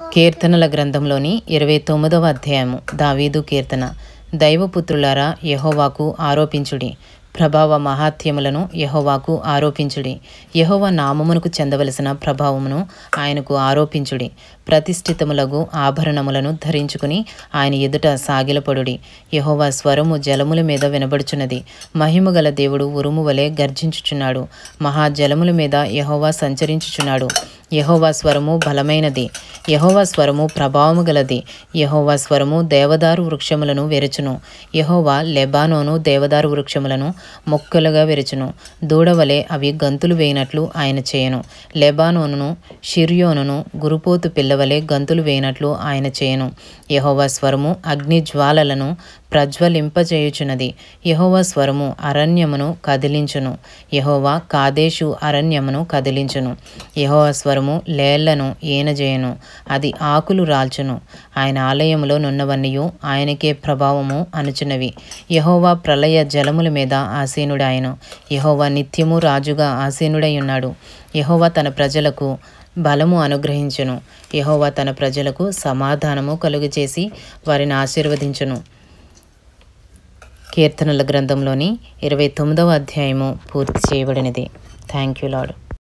కీర్తనల గ్రంథంలోని 29వ అధ్యాయము. దావీదు కీర్తన. దైవపుత్రులారా, యెహోవాకు ఆరోపించుడి, ప్రభావ మహాత్యములను యెహోవాకు ఆరోపించుడి. యెహోవా నామమునకు చెందవలసిన ప్రభావమును ఆయనకు ఆరోపించుడి. ప్రతిష్ఠితములగు ఆభరణములను ధరించుకుని ఆయన ఎదుట సాగిలపడుడి. యెహోవా స్వరము జలముల మీద వినబడుచున్నది. మహిమగల దేవుడు ఉరుము వలె గర్జించుచున్నాడు. మహాజలముల మీద యెహోవా సంచరించుచున్నాడు. యెహోవా స్వరము బలమైనది. యెహోవా స్వరము ప్రభావము గలది. యెహోవా స్వరము దేవదారు వృక్షములను వెరచును. యెహోవా లెబానోను దేవదారు వృక్షములను మొక్కలుగా వెరచును. దూడవలే అవి గంతులు వేయినట్లు ఆయన చేయను. లెబానోనును షిర్యోనును గురుపోతు పిల్లవలే గంతులు వేయినట్లు ఆయన చేయను. యెహోవా స్వరము అగ్ని జ్వాలలను ప్రజ్వలింపజేయుచున్నది. యెహోవా స్వరము అరణ్యమును కదిలించును. యెహోవా కాదేషు అరణ్యమును కదిలించును. యెహోవా స్వరము లేళ్లను ఈనజేయును. అది ఆకులు రాల్చును. ఆయన ఆలయములో నున్నవన్నీయు ఆయనకే ప్రభావము అనుచున్నవి. యెహోవా ప్రళయ జలముల మీద ఆసీనుడాయను. యెహోవా నిత్యము రాజుగా ఆసీనుడై ఉన్నాడు. యెహోవా తన ప్రజలకు బలము అనుగ్రహించును. యెహోవా తన ప్రజలకు సమాధానము కలుగజేసి వారిని ఆశీర్వదించును. కీర్తనల గ్రంథంలోని 29వ అధ్యాయము పూర్తి చేయబడినది. Thank you lord.